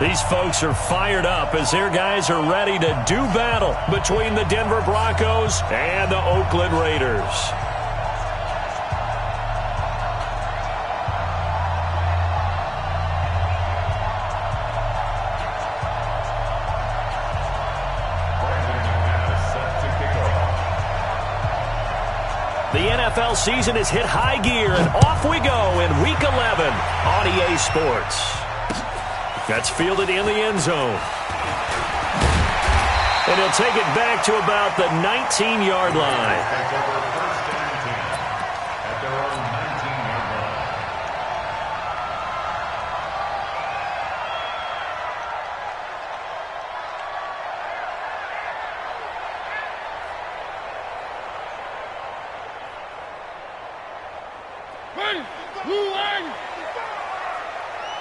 These folks are fired up as their guys are ready to do battle between the Denver Broncos and the Oakland Raiders. The NFL season has hit high gear, and off we go in Week 11 on EA Sports. That's fielded in the end zone. And he'll take it back to about the 19-yard line.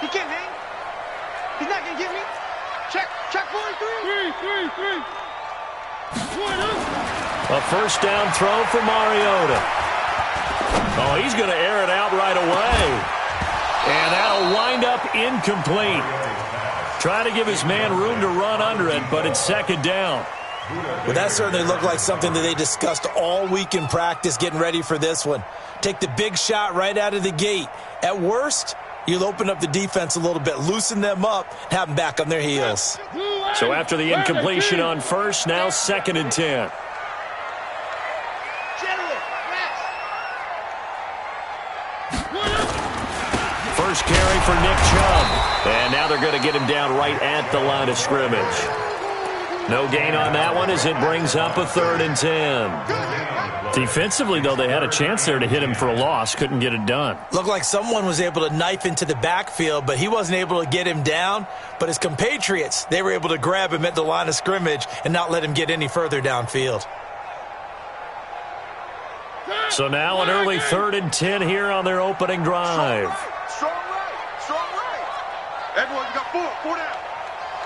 He can't hang. He's not going to get me. Check 4-3. A first down throw for Mariota. Oh, he's going to air it out right away. And that'll wind up incomplete. Trying to give his man room to run under it, but it's second down. Well, that certainly looked like something that they discussed all week in practice, getting ready for this one. Take the big shot right out of the gate. At worst, you'll open up the defense a little bit, loosen them up, and have them back on their heels. So after the incompletion on first, now 2nd and 10. First carry for Nick Chubb. And now they're going to get him down right at the line of scrimmage. No gain on that one as it brings up a 3rd and 10. Defensively, though, they had a chance there to hit him for a loss. Couldn't get it done. Looked like someone was able to knife into the backfield, but he wasn't able to get him down. But his compatriots, they were able to grab him at the line of scrimmage and not let him get any further downfield. So now an early 3rd and 10 here on their opening drive. Strong right. Everyone got 4 down.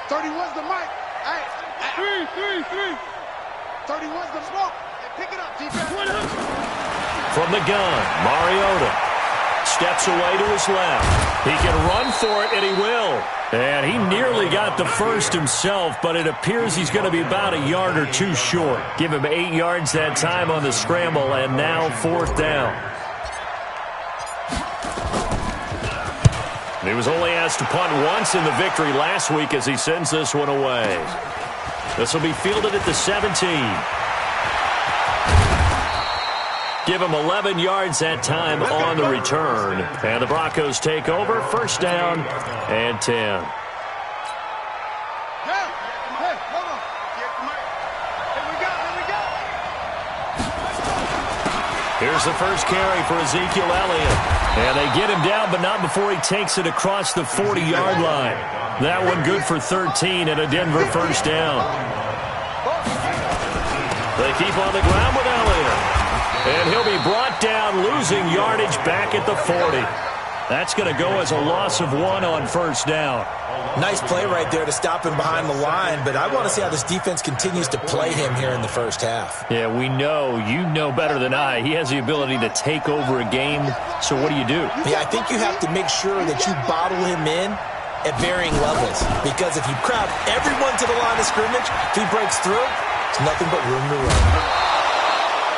31's the mic. Hey. 3. 31's the smoke. Pick it up, defense. From the gun, Mariota steps away to his left. He can run for it, and he will. And he nearly got the first himself, but it appears he's going to be about a yard or two short. Give him 8 yards that time on the scramble, and now 4th down. He was only asked to punt once in the victory last week as he sends this one away. This will be fielded at the 17. Give him 11 yards that time on the return. And the Broncos take over. First down and 10. Here's the first carry for Ezekiel Elliott. And they get him down, but not before he takes it across the 40-yard line. That one good for 13 and a Denver first down. They keep on the ground with Elliott. And he'll be brought down, losing yardage back at the 40. That's going to go as a loss of 1 on first down. Nice play right there to stop him behind the line, but I want to see how this defense continues to play him here in the first half. Yeah, we know. You know better than I. He has the ability to take over a game, so what do? Yeah, I think you have to make sure that you bottle him in at varying levels, because if you crowd everyone to the line of scrimmage, if he breaks through, it's nothing but room to run.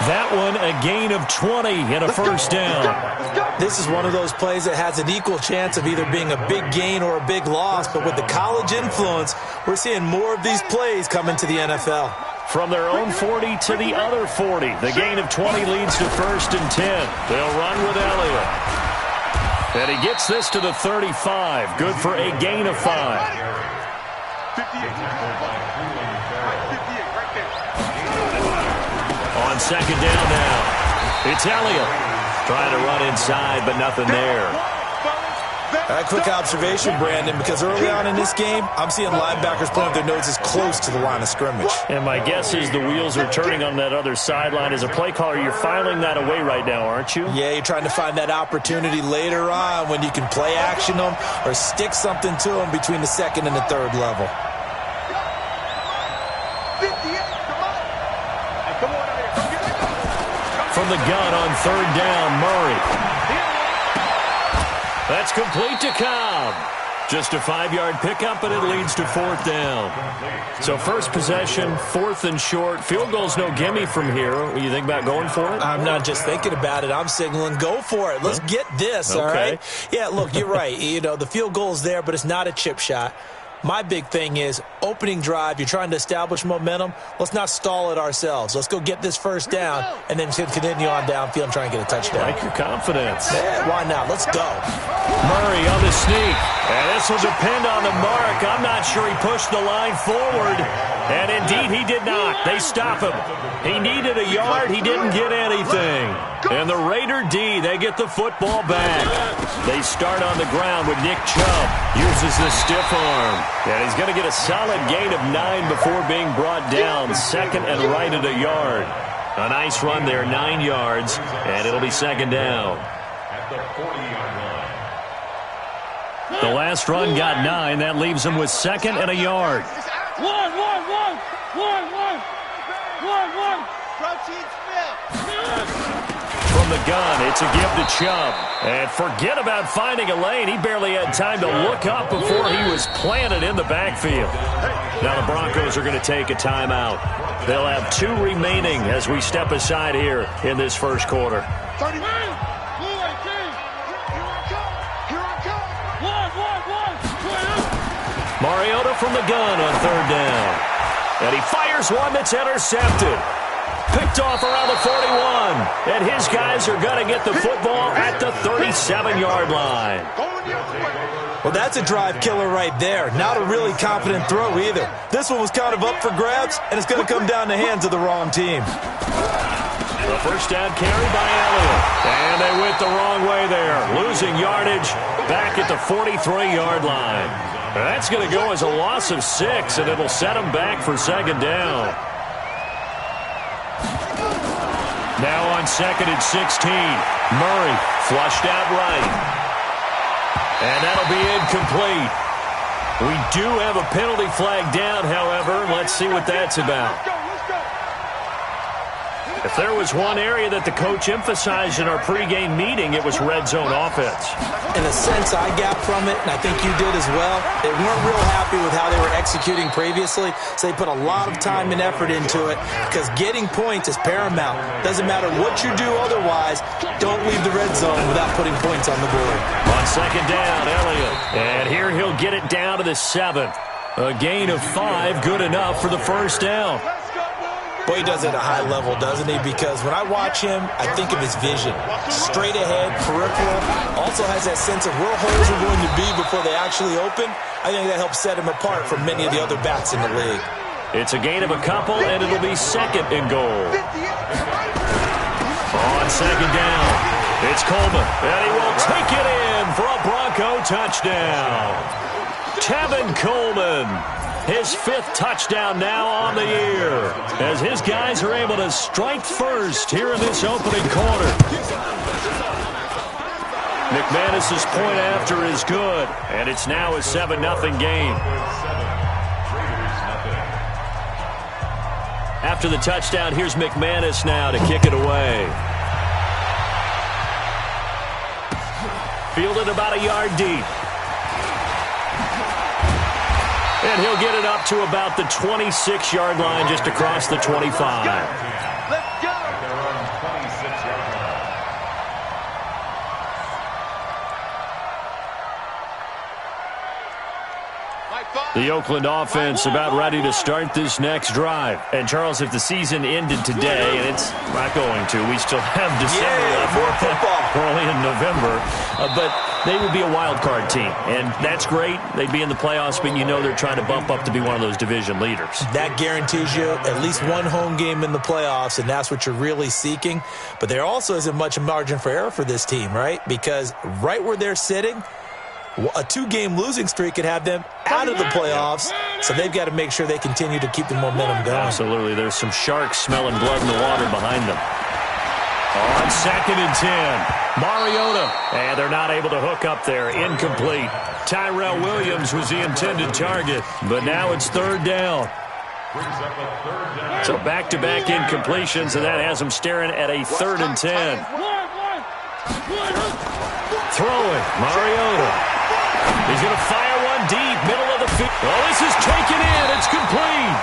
That one, a gain of 20 and a first down. This is one of those plays that has an equal chance of either being a big gain or a big loss, but with the college influence, we're seeing more of these plays come into the NFL. From their own 40 to the other 40, the gain of 20 leads to first and 10. They'll run with Elliott. And he gets this to the 35, good for a gain of 5. On second down now, it's Elliott. Trying to run inside, but nothing there. A quick observation, Brandon, because early on in this game, I'm seeing linebackers playing with their noses close to the line of scrimmage. And my guess is the wheels are turning on that other sideline. As a play caller, you're filing that away right now, aren't you? Yeah, you're trying to find that opportunity later on when you can play action them or stick something to them between the 2nd and the 3rd level. From the gun on 3rd down, Murray. That's complete to Cobb. Just a 5-yard pickup, and it leads to 4th down. So first possession, 4th and short. Field goal's no gimme from here. What do you think about going for it? I'm not just thinking about it. I'm signaling, go for it. Let's get this, all right? Yeah, look, you're right. You know, the field goal's there, but it's not a chip shot. My big thing is opening drive. You're trying to establish momentum. Let's not stall it ourselves. Let's go get this first down and then continue on downfield and try and get a touchdown. Like your confidence. Yeah, why not? Let's go. Murray on the sneak. And this will depend on the mark. I'm not sure he pushed the line forward. And indeed, he did not. They stop him. He needed a yard. He didn't get anything. And the Raider D, they get the football back. They start on the ground with Nick Chubb. Uses the stiff arm. And he's going to get a solid gain of 9 before being brought down. Second and right at a yard. A nice run there, 9 yards. And it'll be second down. At the 40-yard line. The last run got 9. That leaves him with second and a yard. One. From the gun, it's a give to Chubb. And forget about finding a lane. He barely had time to look up before he was planted in the backfield. Now the Broncos are going to take a timeout. They'll have 2 remaining as we step aside here in this first quarter. 31. Mariota from the gun on 3rd down. And he fires one that's intercepted. Picked off around the 41. And his guys are going to get the football at the 37-yard line. Well, that's a drive killer right there. Not a really confident throw either. This one was kind of up for grabs, and it's going to come down the hands of the wrong team. The first down carry by Elliott. And they went the wrong way there. Losing yardage back at the 43-yard line. That's going to go as a loss of 6, and it'll set them back for second down. Now on 2nd and 16. Murray flushed out right. And that'll be incomplete. We do have a penalty flag down, however. Let's see what that's about. If there was one area that the coach emphasized in our pregame meeting, it was red zone offense. In a sense, I got from it, and I think you did as well. They weren't real happy with how they were executing previously, so they put a lot of time and effort into it because getting points is paramount. Doesn't matter what you do otherwise, don't leave the red zone without putting points on the board. On second down, Elliott. And here he'll get it down to the 7th. A gain of 5, good enough for the first down. Boy, he does it at a high level, doesn't he? Because when I watch him, I think of his vision. Straight ahead, peripheral. Also has that sense of where holes are going to be before they actually open. I think that helps set him apart from many of the other backs in the league. It's a gain of a couple, and it'll be second and goal. On second down, it's Coleman. And he will take it in for a Bronco touchdown. Tevin Coleman. His 5th touchdown now on the year as his guys are able to strike first here in this opening quarter. McManus's point after is good, and it's now a 7-0 game. After the touchdown, here's McManus now to kick it away. Fielded about a yard deep. And he'll get it up to about the 26-yard line, just across the 25. Let's go. They're on 26-yard line. The Oakland offense about ready to start this next drive. And, Charles, if the season ended today, and it's not going to, we still have December left. More football. We're only in November. But they would be a wild card team, and that's great. They'd be in the playoffs, but you know they're trying to bump up to be one of those division leaders. That guarantees you at least one home game in the playoffs, and that's what you're really seeking. But there also isn't much margin for error for this team, right? Because right where they're sitting, a 2-game losing streak could have them out of the playoffs, so they've got to make sure they continue to keep the momentum going. Absolutely. There's some sharks smelling blood in the water behind them. On 2nd and 10, Mariota. And they're not able to hook up there. Incomplete. Tyrell Williams was the intended target, but now it's 3rd down. So back-to-back incompletions, and that has them staring at a 3rd and 10. Throwing, Mariota. He's going to fire going deep, middle of the field. Oh, this is taken in. It's complete.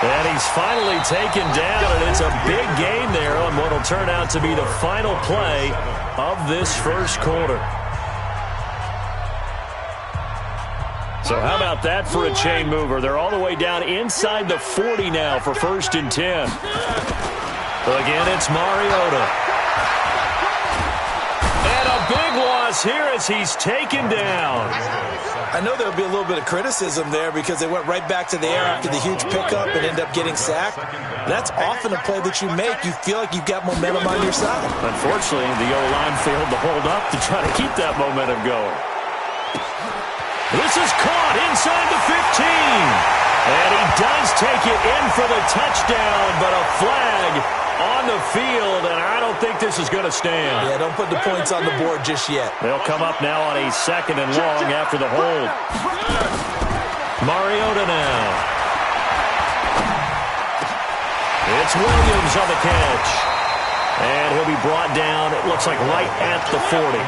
And he's finally taken down, and it's a big gain there on what will turn out to be the final play of this first quarter. So how about that for a chain mover? They're all the way down inside the 40 now for 1st and 10. Again, it's Mariota. And a big loss here as he's taken down. I know there'll be a little bit of criticism there because they went right back to the air after the huge pickup and ended up getting sacked. That's often a play that you make. You feel like you've got momentum on your side. Unfortunately, the O-line failed to hold up to try to keep that momentum going. This is caught inside the 15. And he does take it in for the touchdown, but a flag on the field, and I don't think this is going to stand. Yeah, don't put the points on the board just yet. They'll come up now on a 2nd and long after the hold. Mariota now. It's Williams on the catch. And he'll be brought down, it looks like right at the 40.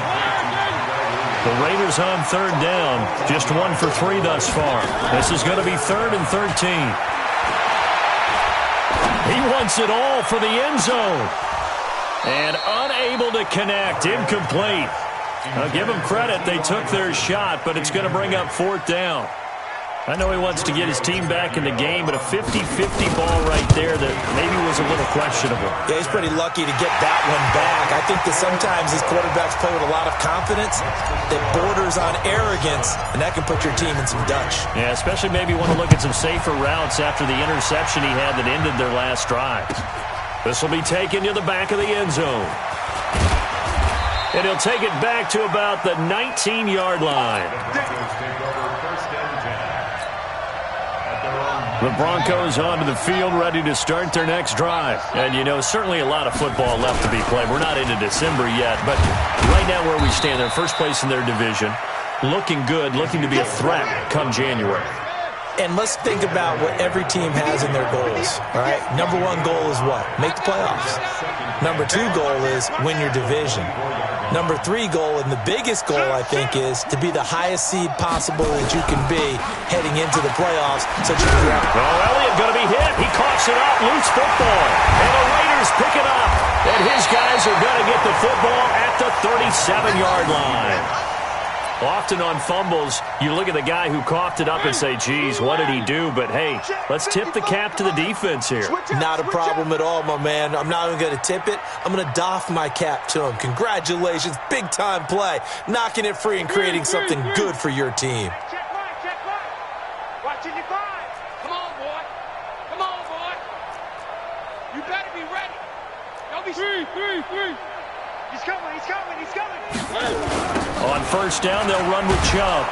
The Raiders on 3rd down. Just 1 for 3 thus far. This is going to be 3rd and 13. He wants it all for the end zone. And unable to connect. Incomplete. I'll give them credit. They took their shot, but it's going to bring up 4th down. I know he wants to get his team back in the game, but a 50-50 ball right there that maybe was a little questionable. Yeah, he's pretty lucky to get that one back. I think that sometimes these quarterbacks play with a lot of confidence that borders on arrogance, and that can put your team in some Dutch. Yeah, especially maybe want to look at some safer routes after the interception he had that ended their last drive. This will be taken to the back of the end zone. And he'll take it back to about the 19-yard line. The Broncos onto the field, ready to start their next drive. And, you know, certainly a lot of football left to be played. We're not into December yet, but right now where we stand, they're first place in their division, looking good, looking to be a threat come January. And let's think about what every team has in their goals, all right? Number 1 goal is what? Make the playoffs. Number 2 goal is win your division. Number 3 goal, and the biggest goal, I think, is to be the highest seed possible that you can be heading into the playoffs. Such a Elliott going to be hit. He coughs it up. Loose football. And the Raiders pick it up. And his guys are going to get the football at the 37-yard line. Often on fumbles, you look at the guy who coughed it up and say, geez, what did he do? But, hey, let's tip the cap to the defense here. Not a problem at all, my man. I'm not even going to tip it. I'm going to doff my cap to him. Congratulations. Big-time play. Knocking it free and creating something good for your team. Check right. Watching your five. Come on, boy. Come on, boy. You better be ready. Don't be... Three. He's coming. On first down, they'll run with Chubb.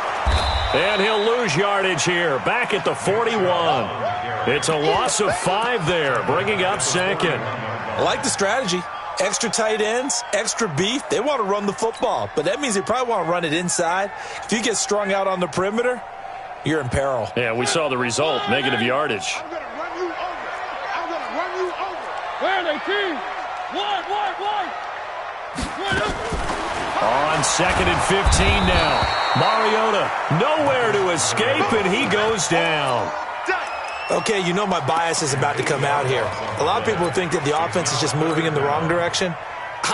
And he'll lose yardage here. Back at the 41. It's a loss of 5 there, bringing up 2nd. I like the strategy. Extra tight ends, extra beef. They want to run the football, but that means they probably want to run it inside. If you get strung out on the perimeter, you're in peril. Yeah, we saw the result, negative yardage. I'm going to run you over. Where are they, team? One. On 2nd and 15 now. Mariota, nowhere to escape, and he goes down. Okay, you know my bias is about to come out here. A lot of people think that the offense is just moving in the wrong direction.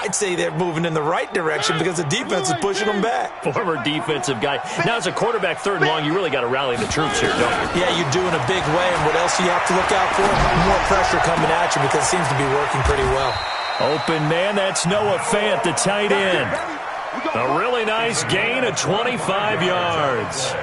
I'd say they're moving in the right direction because the defense is pushing them back. Former defensive guy. Now, as a quarterback, 3rd and long, you really got to rally the troops here, don't you? Yeah, you do in a big way. And what else do you have to look out for? More pressure coming at you because it seems to be working pretty well. Open man, that's Noah Fant, the tight end. A really nice gain of 25 yards.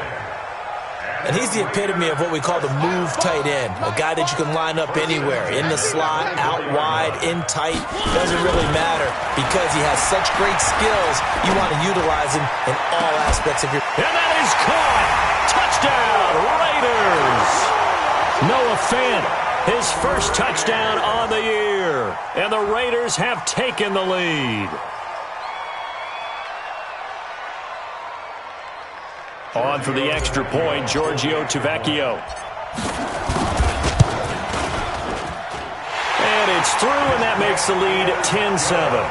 And he's the epitome of what we call the move tight end, a guy that you can line up anywhere, in the slot, out wide, in tight, doesn't really matter because he has such great skills, you want to utilize him in all aspects of your... And that is caught! Touchdown, Raiders! Noah Fant, his first touchdown on the year, and the Raiders have taken the lead. On for the extra point, Giorgio Tavecchio. And it's through, and that makes the lead 10-7.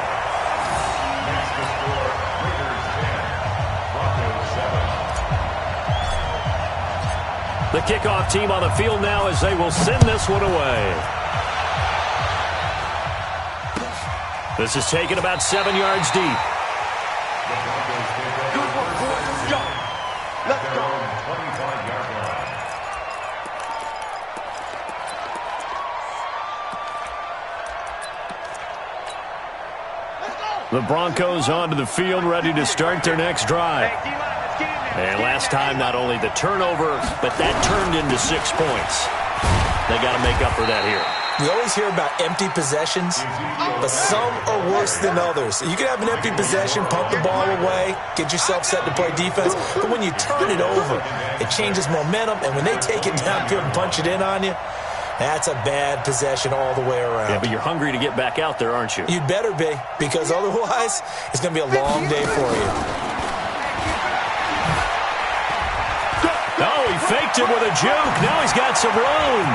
The kickoff team on the field now as they will send this one away. This is taken about 7 yards deep. Good work, boys. Let's go. Let's go. 25-yard line. The Broncos onto the field, ready to start their next drive. Hey, D-line, let's get in there. And last time, not only the turnover, but that turned into 6 points. They got to make up for that here. We always hear about empty possessions, but some are worse than others. You can have an empty possession, pump the ball away, get yourself set to play defense, but when you turn it over, it changes momentum, and when they take it downfield and punch it in on you, that's a bad possession all the way around. Yeah, but you're hungry to get back out there, aren't you? You'd better be, because otherwise, it's going to be a long day for you. Oh, he faked it with a juke. Now he's got some room.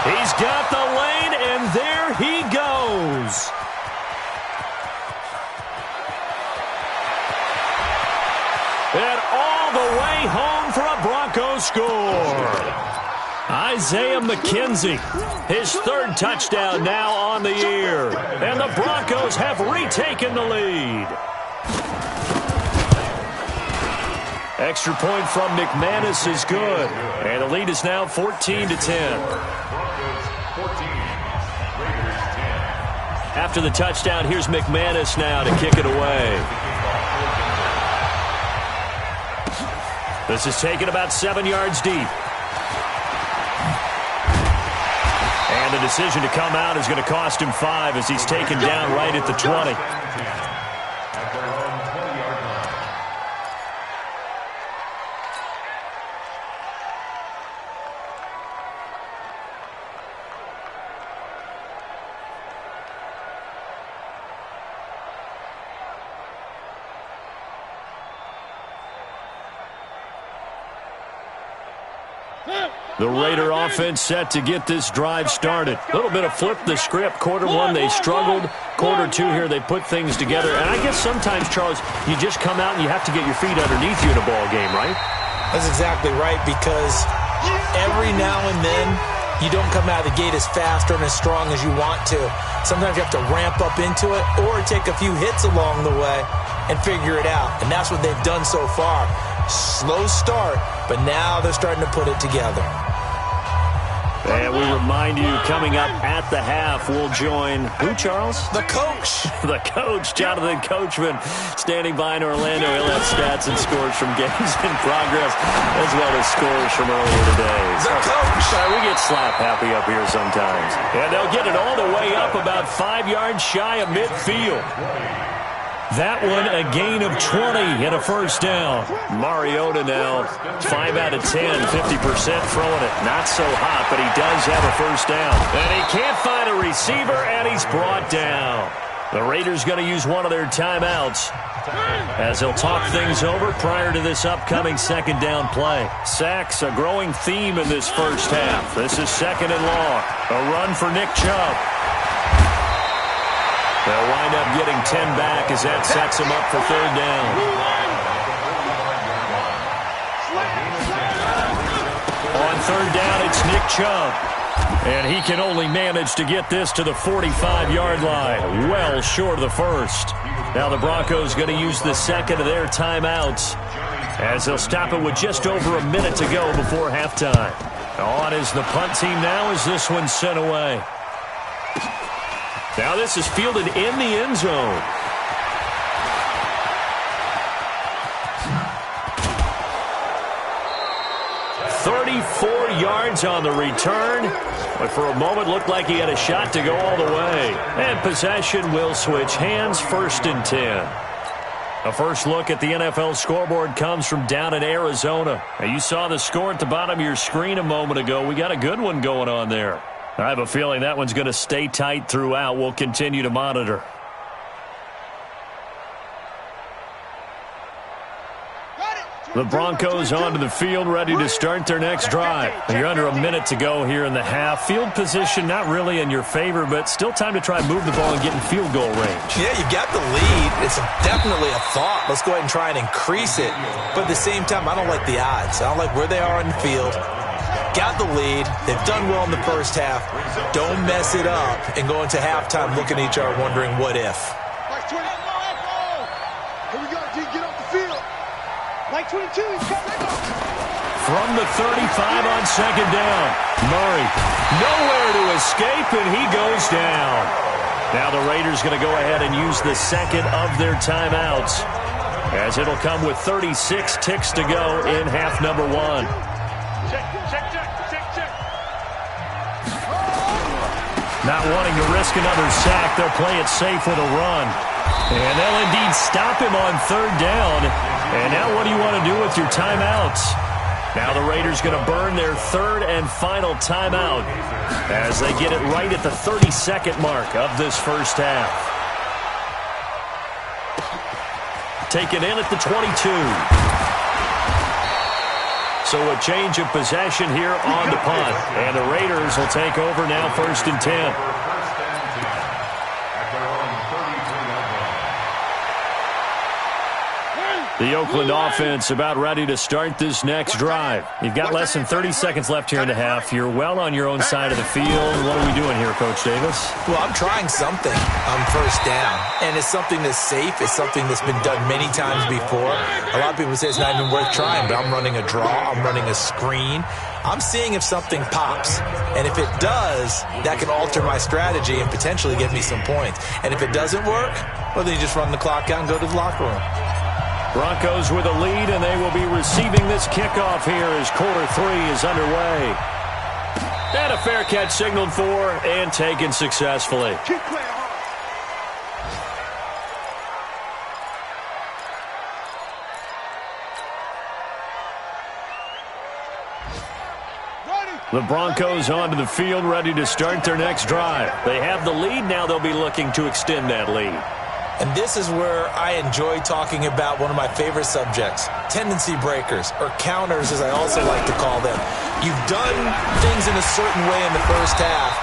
He's got the lane, and there he goes. And all the way home for a Broncos score. Isaiah McKenzie, his 3rd touchdown now on the year. And the Broncos have retaken the lead. Extra point from McManus is good. And the lead is now 14-10. Broncos 14, Raiders 10. After the touchdown, here's McManus now to kick it away. This is taken about 7 yards deep. And the decision to come out is going to cost him 5 as he's taken down right at the 20. At their own 20-yard line. The Raider offense set to get this drive started. A little bit of flip the script. Quarter 1, they struggled. Quarter 2 here, they put things together. And I guess sometimes, Charles, you just come out and you have to get your feet underneath you in a ball game, right? That's exactly right, because every now and then, you don't come out of the gate as fast or as strong as you want to. Sometimes you have to ramp up into it or take a few hits along the way and figure it out. And that's what they've done so far. Slow start, but now they're starting to put it together. And we remind you, coming up at the half, we'll join who, Charles? The coach. The coach, Jonathan Coachman, standing by in Orlando. He'll have stats and scores from games in progress, as well as scores from earlier today. The coach. Sorry, we get slap happy up here sometimes. And they'll get it all the way up about 5 yards shy of midfield. That one, a gain of 20 and a first down. Mariota now, 5 out of 10, 50% throwing it. Not so hot, but he does have a first down. And he can't find a receiver, and he's brought down. The Raiders going to use one of their timeouts as they'll talk things over prior to this upcoming second down play. Sacks, a growing theme in this first half. This is 2nd and long. A run for Nick Chubb. They'll wind up getting 10 back as that sets them up for 3rd down. On 3rd down, it's Nick Chubb. And he can only manage to get this to the 45-yard line, well short of the first. Now the Broncos going to use the 2nd of their timeouts as they'll stop it with just over a minute to go before halftime. On is the punt team now as this one's sent away. Now this is fielded in the end zone. Yards on the return, but for a moment looked like he had a shot to go all the way. And possession will switch hands, 1st and 10. A first look at the NFL scoreboard comes from down in Arizona. Now, you saw the score at the bottom of your screen a moment ago. We got a good one going on there. I have a feeling that one's going to stay tight throughout. We'll continue to monitor. Got it. 2 The Broncos onto the field, ready to start their next drive. You're under a minute to go here in the half. Field position not really in your favor, but still time to try and move the ball and get in field goal range. Yeah, you got the lead. It's definitely a thought. Let's go ahead and try and increase it. But at the same time, I don't like the odds. I don't like where they are on the field. Got the lead. They've done well in the first half. Don't mess it up and go into halftime looking at each other wondering what if. Here we go, G. Get off the field. Mike 22, he's coming. From the 35 on second down. Murray, nowhere to escape, and he goes down. Now the Raiders going to go ahead and use the second of their timeouts, as it'll come with 36 ticks to go in half number one. Not wanting to risk another sack, they'll play it safe with a run. And they'll indeed stop him on third down. And now what do you want to do with your timeouts? Now the Raiders going to burn their third and final timeout as they get it right at the 32nd mark of this first half. Taken in at the 22. So a change of possession here on the punt. And the Raiders will take over now, 1st and 10. The Oakland offense about ready to start this next drive. You've got less than 30 seconds left here in the half. You're well on your own side of the field. What are we doing here, Coach Davis? Well, I'm trying something on first down, and it's something that's safe. It's something that's been done many times before. A lot of people say it's not even worth trying, but I'm running a draw. I'm running a screen. I'm seeing if something pops, and if it does, that can alter my strategy and potentially give me some points. And if it doesn't work, well, then you just run the clock out and go to the locker room. Broncos with a lead, and they will be receiving this kickoff here as quarter 3 is underway. And a fair catch signaled for and taken successfully. The Broncos onto the field, ready to start their next drive. They have the lead. Now they'll be looking to extend that lead. And this is where I enjoy talking about one of my favorite subjects, tendency breakers, or counters as I also like to call them. You've done things in a certain way in the first half,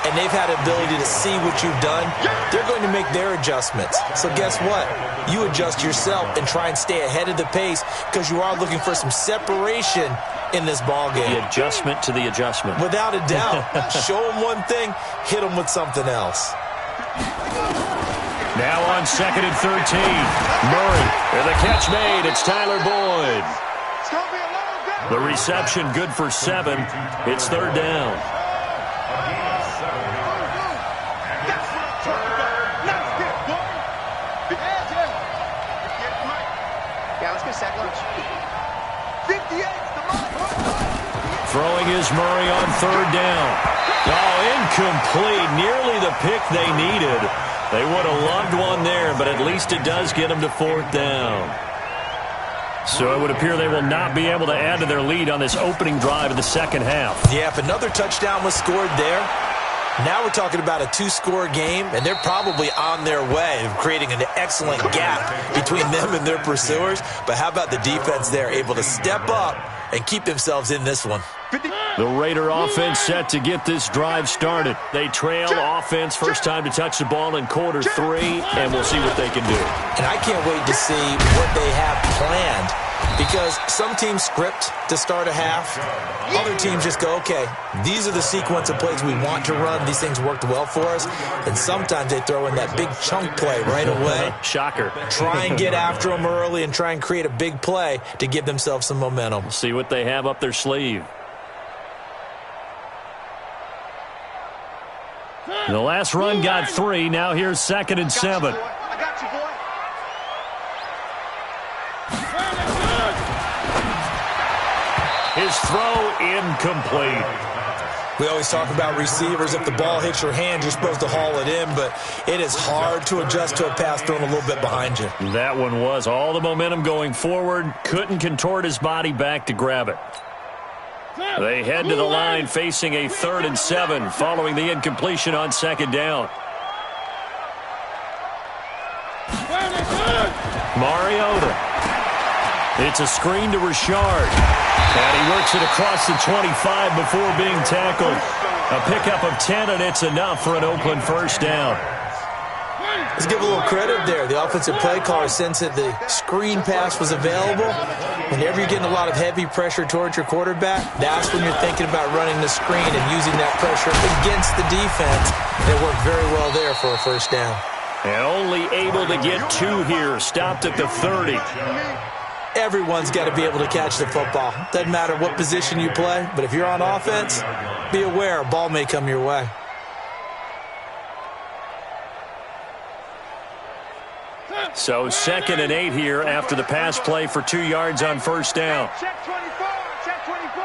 and they've had the ability to see what you've done. They're going to make their adjustments. So guess what? You adjust yourself and try and stay ahead of the pace because you are looking for some separation in this ball game. The adjustment to the adjustment. Without a doubt. Show them one thing, hit them with something else. Now on 2nd and 13. Murray, and the catch made. It's Tyler Boyd. The reception good for 7. It's 3rd down. Yeah, let's get sack lunch. 58. Throwing is Murray on 3rd down. Oh, incomplete. Nearly the pick they needed. They would have loved one there, but at least it does get them to 4th down. So it would appear they will not be able to add to their lead on this opening drive of the second half. Yeah, if another touchdown was scored there, now we're talking about a 2-score game, and they're probably on their way of creating an excellent gap between them and their pursuers. But how about the defense there, able to step up and keep themselves in this one? The Raider offense set to get this drive started. They trail offense, first time to touch the ball in quarter 3, and we'll see what they can do. And I can't wait to see what they have planned, because some teams script to start a half. Other teams just go, okay, these are the sequence of plays we want to run. These things worked well for us. And sometimes they throw in that big chunk play right away. Shocker. Try and get after them early and try and create a big play to give themselves some momentum. See what they have up their sleeve. The last run got 3. Now here's 2nd and 7. I got you, boy. His throw incomplete. We always talk about receivers. If the ball hits your hand, you're supposed to haul it in, but it is hard to adjust to a pass thrown a little bit behind you. That one was all the momentum going forward. Couldn't contort his body back to grab it. They head to the line facing a 3rd and 7 following the incompletion on 2nd down. Mariota. It's a screen to Richard. And he works it across the 25 before being tackled. A pickup of 10, and it's enough for an Oakland first down. Let's give a little credit there. The offensive play caller sensed that the screen pass was available. Whenever you're getting a lot of heavy pressure towards your quarterback, that's when you're thinking about running the screen and using that pressure against the defense. It worked very well there for a first down. And only able to get 2 here. Stopped at the 30. Everyone's got to be able to catch the football. Doesn't matter what position you play, but if you're on offense, be aware a ball may come your way. So 2nd and 8 here after the pass play for 2 yards on first down. Check 24. Check 24.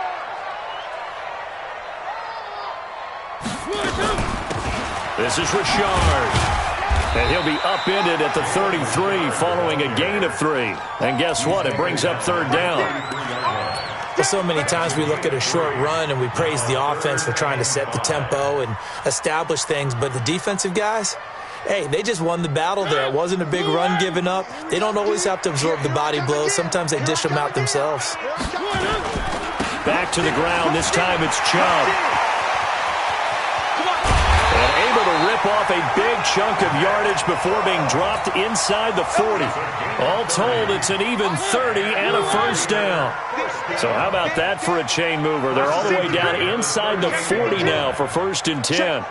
This is Richard. And he'll be upended at the 33 following a gain of 3. And guess what? It brings up 3rd down. Well, so many times we look at a short run and we praise the offense for trying to set the tempo and establish things. But the defensive guys, hey, they just won the battle there. It wasn't a big run given up. They don't always have to absorb the body blows. Sometimes they dish them out themselves. Back to the ground. This time it's Chubb. And able to rip off a big chunk of yardage before being dropped inside the 40. All told, it's an even 30 and a first down. So how about that for a chain mover? They're all the way down inside the 40 now for 1st and 10.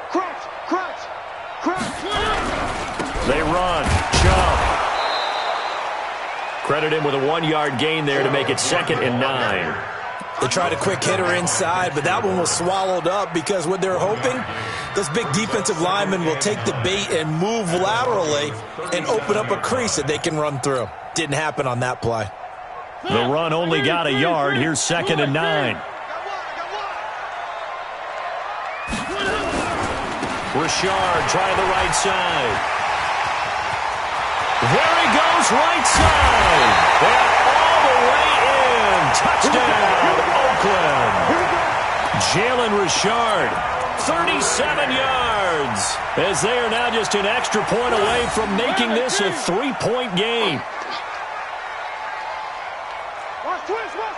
They run. Chubb. Credit him with a 1-yard gain there to make it 2nd and 9. They tried a quick hitter inside, but that one was swallowed up because what they're hoping, those big defensive linemen will take the bait and move laterally and open up a crease that they can run through. Didn't happen on that play. The run only got a yard. Here's 2nd and 9. Richard trying the right side. There he goes, right side. And all the way in. Touchdown, Oakland. Jalen Richard, 37 yards. As they are now just an extra point away from making this a 3-point game.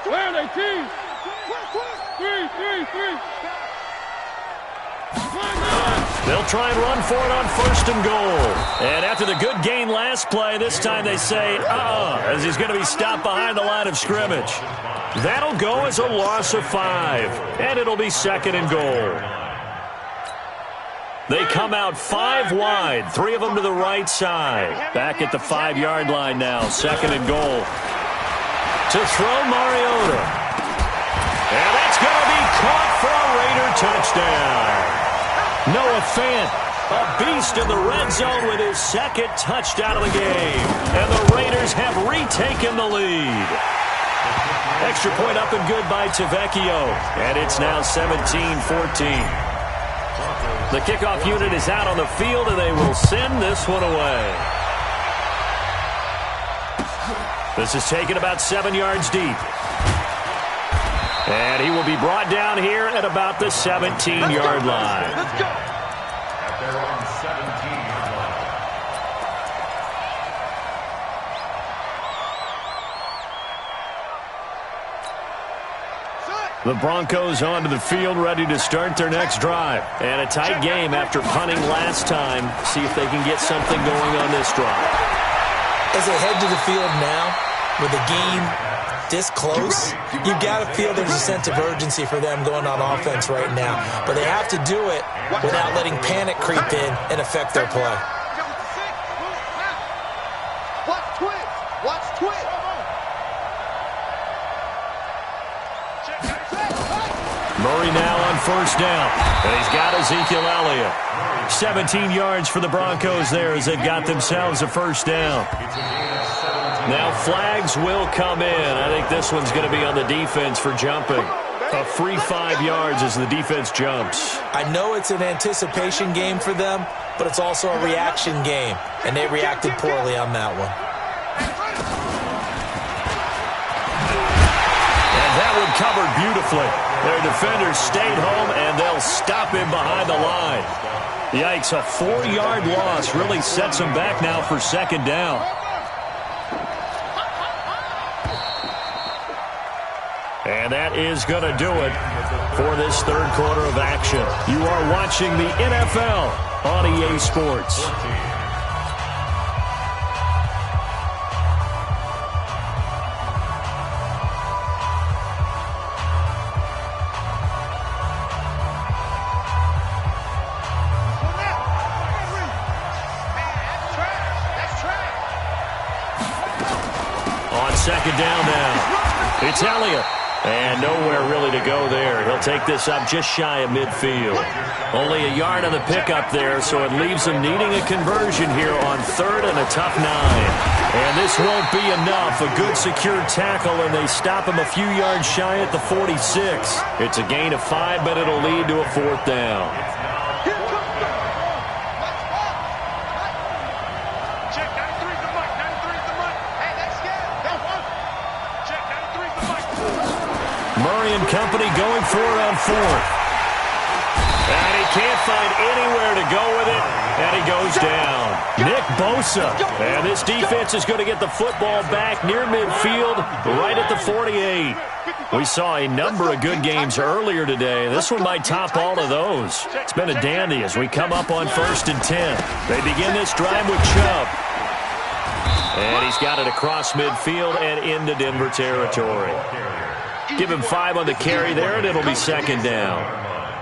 Where are they, team? 3. They'll try and run for it on 1st and goal. And after the good gain last play, this time they say, as he's going to be stopped behind the line of scrimmage. That'll go as a loss of 5. And it'll be 2nd and goal. They come out 5 wide, 3 of them to the right side. Back at the 5-yard line now, 2nd and goal. To throw Mariota. And that's going to be caught for a Raider touchdown. Noah Fant, a beast in the red zone with his 2nd touchdown of the game. And the Raiders have retaken the lead. Extra point up and good by Tavecchio. And it's now 17-14. The kickoff unit is out on the field, and they will send this one away. This is taken about 7 yards deep. And he will be brought down here at about the 17-yard line. Let's go. At their own 17-yard line. The Broncos onto the field, ready to start their next drive. And a tight game after punting last time. See if they can get something going on this drive. As they head to the field now, with the game this close, you've got to feel there's a sense of urgency for them going on offense right now. But they have to do it without letting panic creep in and affect their play. Watch twist. Murray now on 1st down. And he's got Ezekiel Elliott. 17 yards for the Broncos there as they've got themselves a 1st down. Now flags will come in. I think this one's going to be on the defense for jumping. A free 5 yards as the defense jumps. I know it's an anticipation game for them, but it's also a reaction game, and they reacted poorly on that one. And that one covered beautifully. Their defenders stayed home, and they'll stop him behind the line. Yikes, a 4-yard loss really sets them back now for 2nd down. And that is going to do it for this third quarter of action. You are watching the NFL on EA Sports. On second down now, it's Elliott. And nowhere really to go there. He'll take this up just shy of midfield. Only a yard on the pickup there, so it leaves him needing a conversion here on third and a tough 9. And this won't be enough. A good secure tackle, and they stop him a few yards shy at the 46. It's a gain of 5, but it'll lead to a fourth down. Murray and company going for it on fourth. And he can't find anywhere to go with it, and he goes down. Nick Bosa. And this defense is going to get the football back near midfield, right at the 48. We saw a number of good games earlier today. This one might top all of those. It's been a dandy as we come up on 1st and 10. They begin this drive with Chubb. And he's got it across midfield and into Denver territory. Give him 5 on the carry there, and it'll be second down.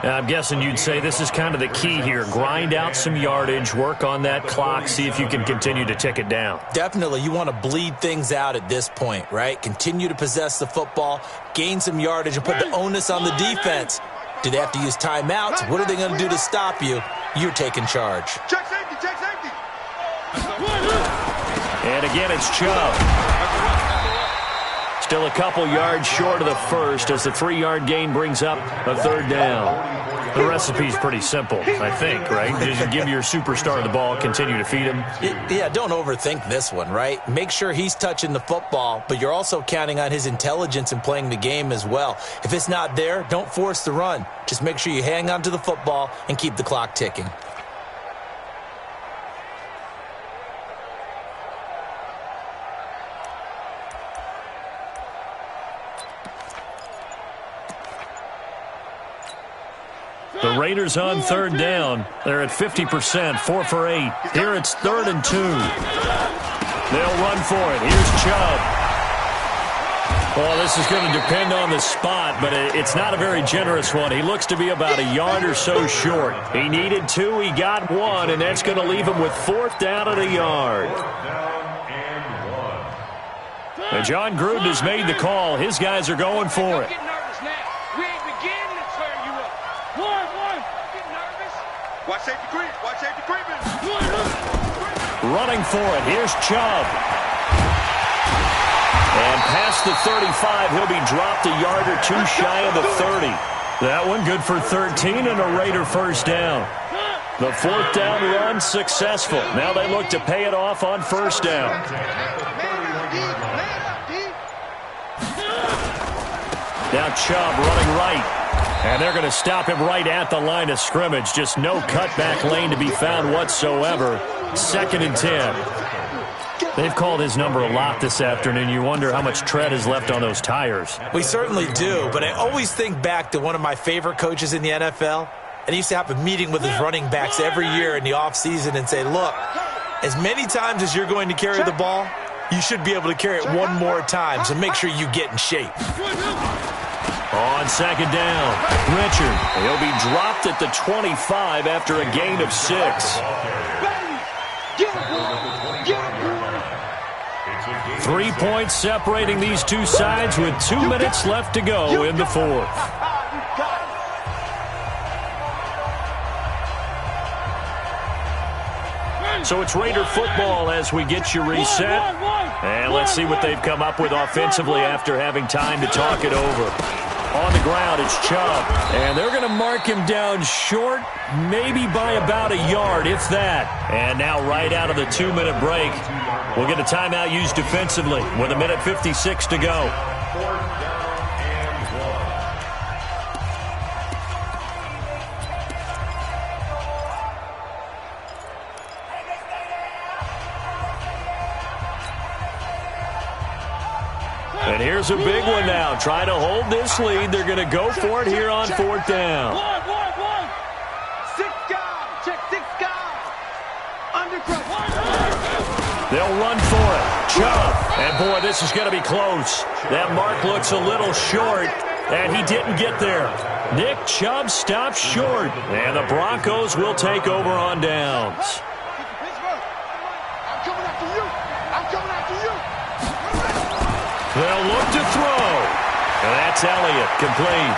I'm guessing you'd say this is kind of the key here. Grind out some yardage, work on that clock, see if you can continue to tick it down. Definitely. You want to bleed things out at this point, right? Continue to possess the football, gain some yardage, and put the onus on the defense. Do they have to use timeouts? What are they going to do to stop you? You're taking charge. Check safety, check safety. And again, it's Chubb. Still a couple yards short of the first as the 3-yard gain brings up a third down. The recipe's pretty simple, I think, right? Just give your superstar the ball, continue to feed him. Yeah, don't overthink this one, right? Make sure he's touching the football, but you're also counting on his intelligence in playing the game as well. If it's not there, don't force the run. Just make sure you hang on to the football and keep the clock ticking. The Raiders on third down. They're at 50%, 4 for 8. Here it's 3rd and 2. They'll run for it. Here's Chubb. Well, this is going to depend on the spot, but it's not a very generous one. He looks to be about a yard or so short. He needed 2, he got 1, and that's going to leave him with 4th down at a yard. And John Gruden has made the call. His guys are going for it. Watch safety creep. Watch safety creeping. Running for it. Here's Chubb. And past the 35, he'll be dropped a yard or 2 shy of the 30. That one good for 13 and a Raider first down. The 4th down run successful. Now they look to pay it off on 1st down. Now Chubb running right. And they're going to stop him right at the line of scrimmage. Just no cutback lane to be found whatsoever. 2nd and 10. They've called his number a lot this afternoon. You wonder how much tread is left on those tires. We certainly do, but I always think back to one of my favorite coaches in the NFL. And he used to have a meeting with his running backs every year in the offseason and say, look, as many times as you're going to carry the ball, you should be able to carry it one more time, so make sure you get in shape. On second down, Richard. He'll be dropped at the 25 after a gain of 6. 3 points separating these two sides with 2 minutes left to go in the 4th. So it's Raider football as we get you reset. And let's see what they've come up with offensively after having time to talk it over. On the ground, it's Chubb. And they're going to mark him down short, maybe by about a yard, if that. And now right out of the 2-minute break, we'll get a timeout used defensively with 1:56 to go. And here's scores a big one now. Trying to hold this lead. They're going to go for it here on fourth down. One. 6 guys. Check 6 guys. Undercut. They'll run for it. Chubb. And, boy, this is going to be close. That mark looks a little short, and he didn't get there. Nick Chubb stopped short, and the Broncos will take over on downs. They'll look to throw. And that's Elliott, complete.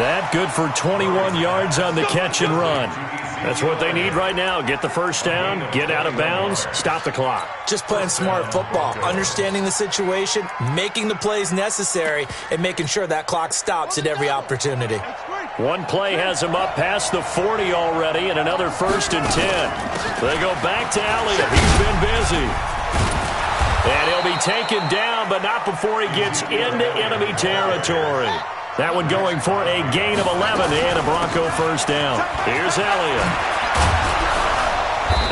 That good for 21 yards on the catch and run. That's what they need right now. Get the first down, get out of bounds, stop the clock. Just playing smart football, understanding the situation, making the plays necessary, and making sure that clock stops at every opportunity. One play has him up past the 40 already, and another 1st and 10. They go back to Elliott. He's been busy. And he'll be taken down, but not before he gets into enemy territory. That one going for a gain of 11 and a Bronco first down. Here's Elliott.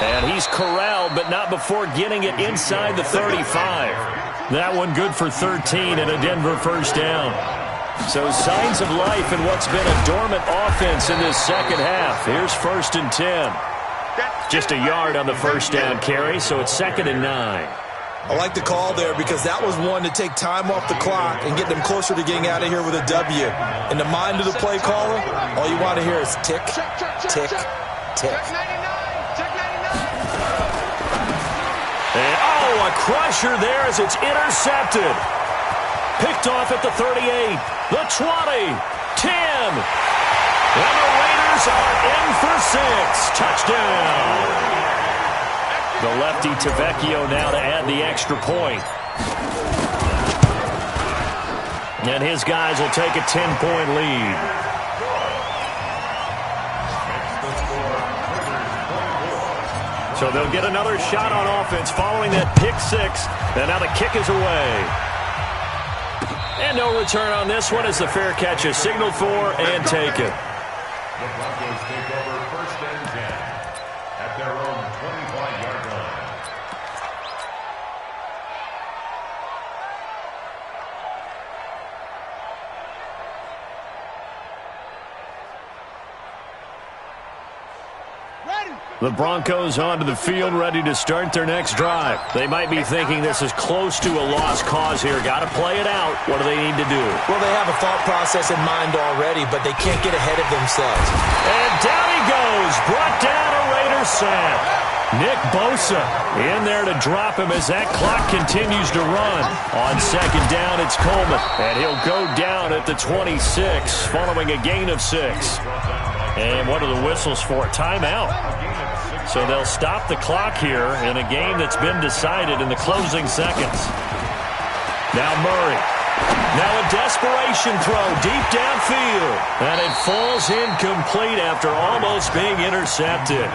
And he's corralled, but not before getting it inside the 35. That one good for 13 and a Denver first down. So signs of life in what's been a dormant offense in this second half. Here's 1st and 10. Just a yard on the first down carry, so it's 2nd and 9. I like the call there because that was one to take time off the clock and get them closer to getting out of here with a W. In the mind of the play caller, all you want to hear is tick, tick, tick. And, a crusher there as it's intercepted. Picked off at the 38, the 20, 10. And the Raiders are in for 6. Touchdown. The lefty Tavecchio now to add the extra point. And his guys will take a 10-point lead. So they'll get another shot on offense following that pick 6. And now the kick is away. And no return on this one as the fair catch is signaled for and taken. The Broncos take over 1st and 10 at their own 25-yard line. The Broncos onto the field, ready to start their next drive. They might be thinking this is close to a lost cause here. Got to play it out. What do they need to do? Well, they have a thought process in mind already, but they can't get ahead of themselves. And down he goes. Brought down a Raiders sack. Nick Bosa in there to drop him as that clock continues to run. On 2nd down, it's Coleman. And he'll go down at the 26 following a gain of 6. And what are the whistles for? Timeout. So they'll stop the clock here in a game that's been decided in the closing seconds. Now Murray. Now a desperation throw deep downfield. And it falls incomplete after almost being intercepted.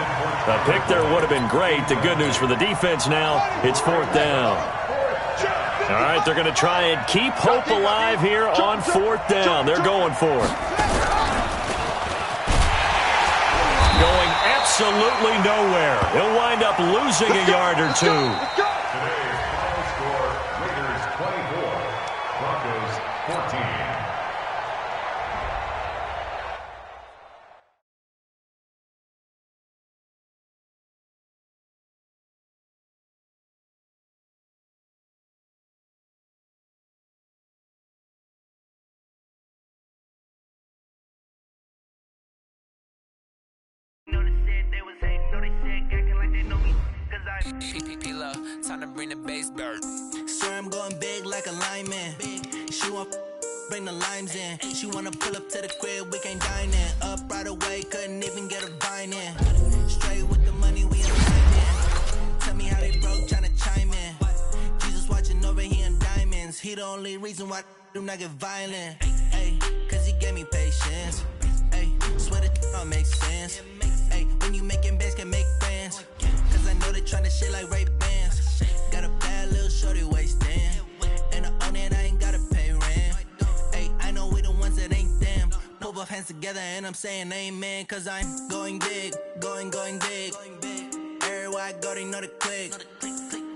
A pick there would have been great. The good news for the defense now, it's 4th down. All right, they're going to try and keep hope alive here on 4th down. They're going for it. Going absolutely nowhere. He'll wind up losing a yard or 2. Today's final score, Raiders 24, Broncos 14. Time to bring the bass bird. Swear I'm going big like a lineman. She want bring the limes in. She wanna pull up to the crib, we can't dine in. Up right away, couldn't even get a vine in. Straight with the money, we in line. Tell me how they broke, tryna chime in. Jesus watching over here in diamonds. He the only reason why I do not get violent. Ay, cause he gave me patience. Ay, swear that all makes sense. Ay, when you making bands can make friends. Cause I know they tryna shit like Ray-Bans. Got a bad little shorty wasting. And I own it, I ain't gotta pay rent. Ay, I know we the ones that ain't them. Put both hands together and I'm saying amen. Cause I'm going big, going big. Everywhere I go, they know the click.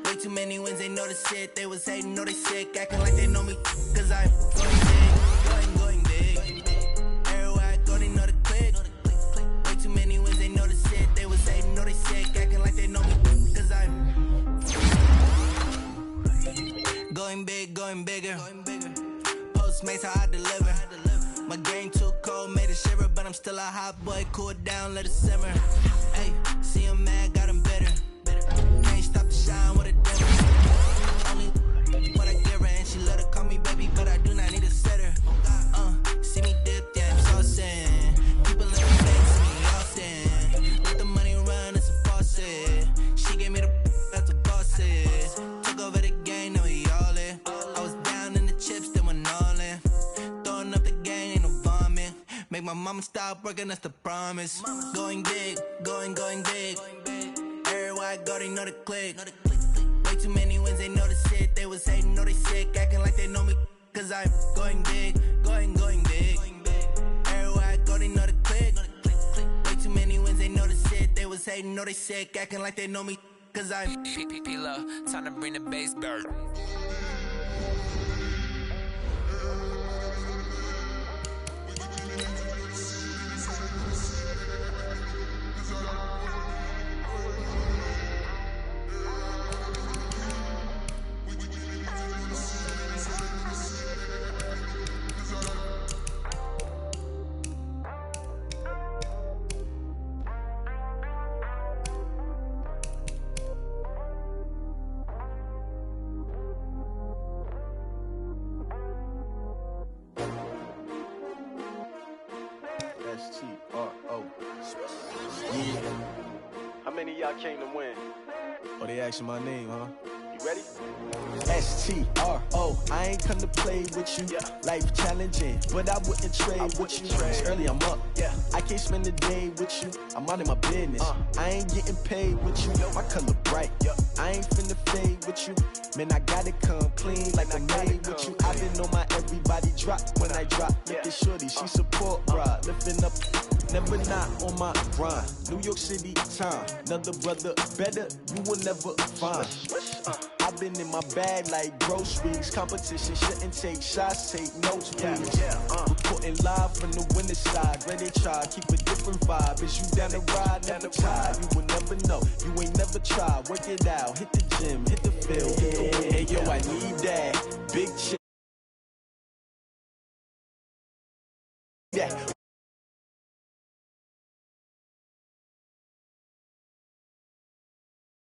Way too many wins, they know the shit. They was hating, know they sick, acting like they know me, cause I'm going big. Everywhere I go, they know the click. Way too many wins, they know the shit. They was hating, know they sick, acting like they know me, cause I'm going big, going bigger. Postmates, how I deliver. My game too cold, made it shiver, but I'm still a hot boy. Cool down, let it simmer. Hey, see him mad, got him bitter. Can't stop the shine with a dimmer. Only what I give her, and she let her call me baby, but I do not need a setter. See me dip, yeah, I'm saucing. People in the face me often. Let the money run, it's a faucet. She gave me the that's a boss is. Took over the game, now we all in. I was down in the chips, then went all in. Throwing up the gang, ain't no bombing. Make my mama stop working, that's the promise. Going big, going big. Everywhere I go, they know the click. Way too many wins, they know the shit. They was hating, know they sick, acting like they know me, cause I'm going big, going big. Everywhere I go, they know the click. Way too many wins, they know the shit. They was hating, know they sick, acting like they know me, cause I'm P-P-P-Love, time to bring the bass bird. S-T-R-O. Yeah. How many of y'all came to win? Oh, they asking my name, huh? You ready? S-T-R-O. I ain't come to play with you. Yeah. Life challenging, but I wouldn't trade with you. It's early, I'm up. Yeah. I can't spend the day with you. I'm out of my business. I ain't getting paid with you. My color bright. I ain't finna fade with you. Man, I gotta come clean like I'm made with you. I been on my everybody drop when I drop. Look at shorty, she support ride. Lifting up, never not on my grind. New York City time. Another brother better, you will never find. I've been in my bag like groceries. Competition shouldn't take shots, take notes, please. Reporting live from the winter side. Ready to try, keep a different vibe. Is you down the ride, never tired. You will never know, you ain't never tried. Work it out, hit the gym, hit the field. Hey yo, I need that big chick.